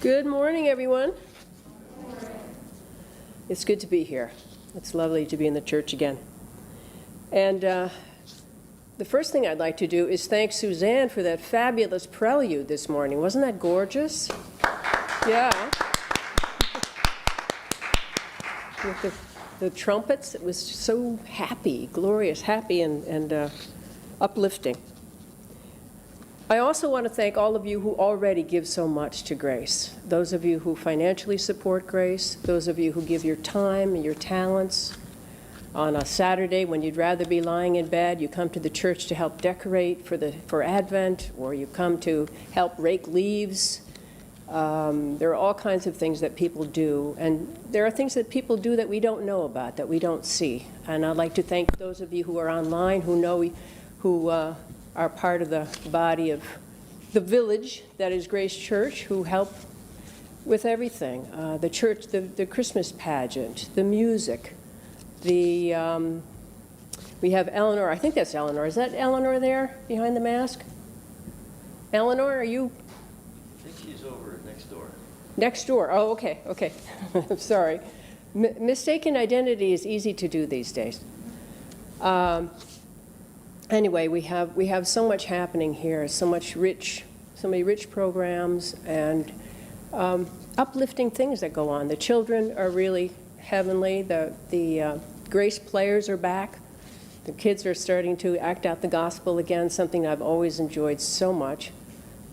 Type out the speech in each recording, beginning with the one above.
Good morning, everyone. It's good to be here. It's lovely to be in the church again. And the first thing I'd like to do is thank Suzanne for that fabulous prelude this morning. Wasn't that gorgeous? Yeah. With the trumpets, it was so happy, glorious, happy, and uplifting. I also want to thank all of you who already give so much to Grace. Those of you who financially support Grace, those of you who give your time and your talents. On a Saturday when you'd rather be lying in bed, you come to the church to help decorate for Advent, or you come to help rake leaves. There are all kinds of things that people do, and there are things that people do that we don't know about, that we don't see. And I'd like to thank those of you who are online, who are part of the body of the village that is Grace Church, who help with everything. The church, the Christmas pageant, the music, we have Eleanor. I think that's Eleanor. Is that Eleanor there behind the mask? Eleanor, are you? I think she's over next door. Next door. Oh, okay. I'm sorry. Mistaken identity is easy to do these days. Anyway, we have so much happening here, so many rich programs and uplifting things that go on. The children are really heavenly. The Grace players are back. The kids are starting to act out the gospel again, something I've always enjoyed so much.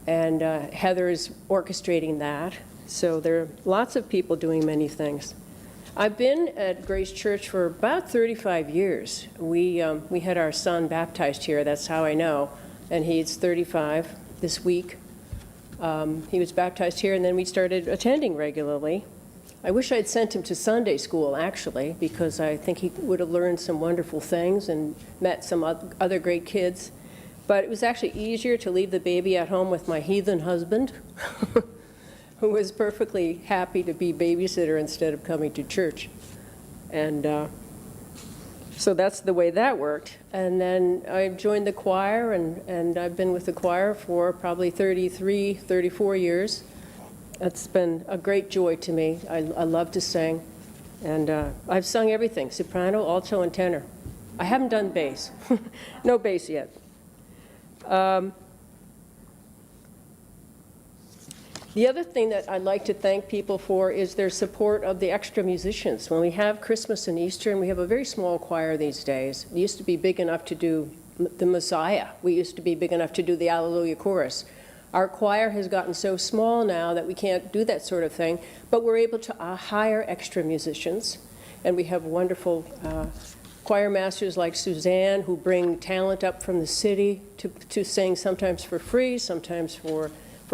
And Heather is orchestrating that. So there are lots of people doing many things. I've been at Grace Church for about 35 years. We had our son baptized here, that's how I know, and he's 35 this week. He was baptized here, and then we started attending regularly. I wish I'd sent him to Sunday school, actually, because I think he would have learned some wonderful things and met some other great kids. But it was actually easier to leave the baby at home with my heathen husband, who was perfectly happy to be babysitter instead of coming to church. And so that's the way that worked. And then I joined the choir, and I've been with the choir for probably 33, 34 years. It's been a great joy to me. I love to sing. And I've sung everything, soprano, alto, and tenor. I haven't done bass. No bass yet. The other thing that I'd like to thank people for is their support of the extra musicians. When we have Christmas and Easter, and we have a very small choir these days, we used to be big enough to do the Messiah. We used to be big enough to do the Alleluia chorus. Our choir has gotten so small now that we can't do that sort of thing, but we're able to hire extra musicians, and we have wonderful choir masters like Suzanne who bring talent up from the city to sing, sometimes for free, sometimes for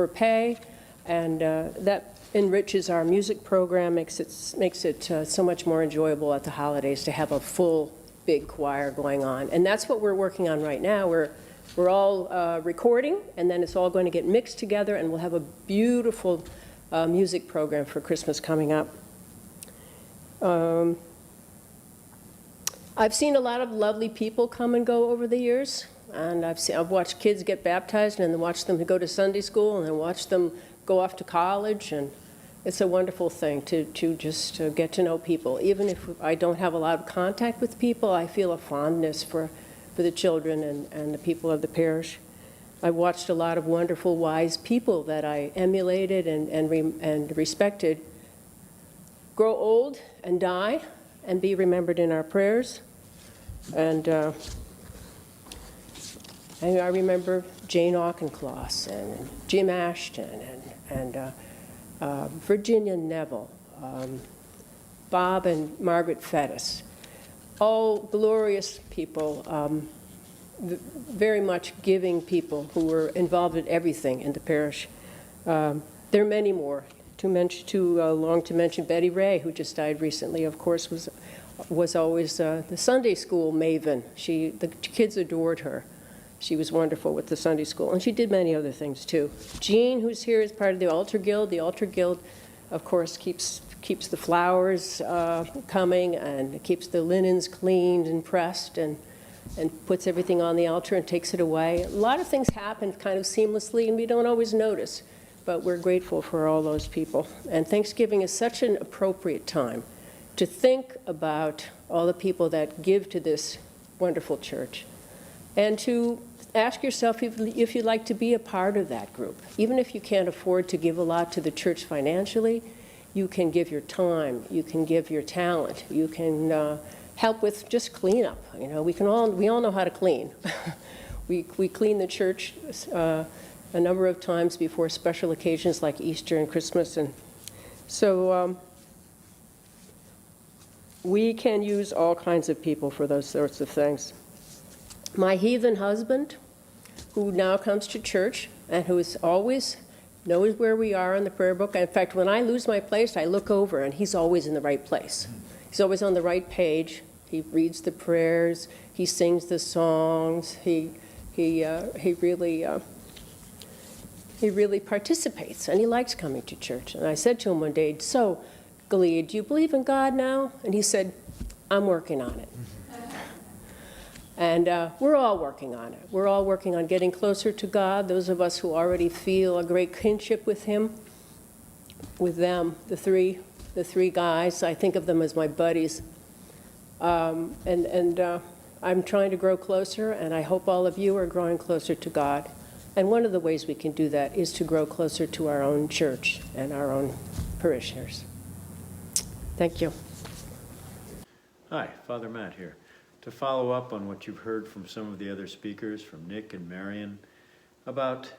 pay. And that enriches our music program, makes it so much more enjoyable at the holidays to have a full, big choir going on. And that's what we're working on right now. We're all recording, and then it's all going to get mixed together, and we'll have a beautiful music program for Christmas coming up. I've seen a lot of lovely people come and go over the years, and I've watched kids get baptized, and then watched them go to Sunday school, and then watched them go off to college, and it's a wonderful thing to just get to know people. Even if I don't have a lot of contact with people, I feel a fondness for the children and the people of the parish. I watched a lot of wonderful, wise people that I emulated and respected grow old and die and be remembered in our prayers. And I remember Jane Auchincloss and Jim Ashton and Virginia Neville, Bob and Margaret Fettis, all glorious people, very much giving people who were involved in everything in the parish. There are many more. Too long to mention Betty Ray, who just died recently, of course, was always the Sunday school maven. The kids adored her. She was wonderful with the Sunday school, and she did many other things too. Jean, who's here, is part of the Altar Guild. The Altar Guild, of course, keeps the flowers coming and keeps the linens cleaned and pressed and puts everything on the altar and takes it away. A lot of things happen kind of seamlessly, and we don't always notice. but we're grateful for all those people. And Thanksgiving is such an appropriate time to think about all the people that give to this wonderful church, and to ask yourself if you'd like to be a part of that group. Even if you can't afford to give a lot to the church financially, you can give your time, you can give your talent, you can help with just cleanup. You know, we all know how to clean. we clean the church a number of times before special occasions like Easter and Christmas, and so we can use all kinds of people for those sorts of things. My heathen husband, who now comes to church and who is always knows where we are in the prayer book. In fact, when I lose my place, I look over and he's always in the right place. He's always on the right page. He reads the prayers. He sings the songs. He really participates, and he likes coming to church. And I said to him one day, "So, Glee, do you believe in God now?" And he said, "I'm working on it." And we're all working on it. We're all working on getting closer to God. Those of us who already feel a great kinship with Him, with them, the three guys. I think of them as my buddies. I'm trying to grow closer, and I hope all of you are growing closer to God. And one of the ways we can do that is to grow closer to our own church and our own parishioners. Thank you. Hi, Father Matt here. To follow up on what you've heard from some of the other speakers, from Nick and Marianne, about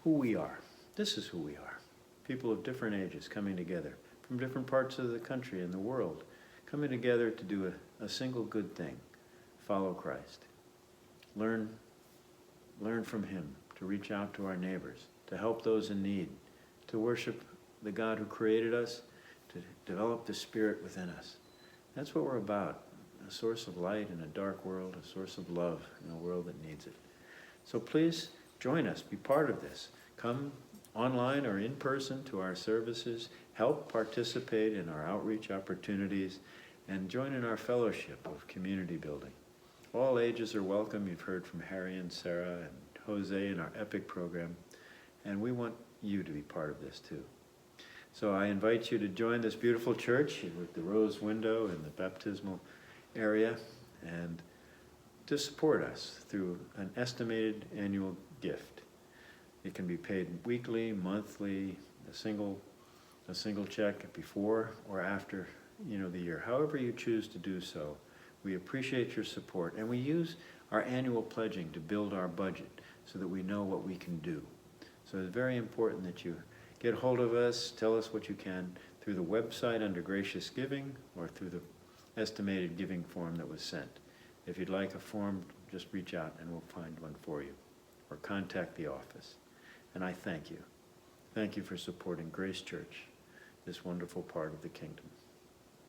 who we are. This is who we are. People of different ages coming together from different parts of the country and the world, coming together to do a single good thing: follow Christ. Learn from Him, to reach out to our neighbors, to help those in need, to worship the God who created us, to develop the Spirit within us. That's what we're about. A source of light in a dark world, a source of love in a world that needs it. So please join us, be part of this. Come online or in person to our services, help participate in our outreach opportunities, and join in our fellowship of community building. All ages are welcome. You've heard from Harry and Sarah and Jose in our EPIC program, and we want you to be part of this too. So I invite you to join this beautiful church with the rose window and the baptismal area, and to support us through an estimated annual gift. It can be paid weekly, monthly, a single check before or after the year. However you choose to do so, we appreciate your support, and we use our annual pledging to build our budget so that we know what we can do. So it's very important that you get hold of us, tell us what you can through the website under Gracious Giving or through the estimated giving form that was sent. If you'd like a form, just reach out and we'll find one for you, or contact the office. And I thank you. Thank you for supporting Grace Church, this wonderful part of the kingdom.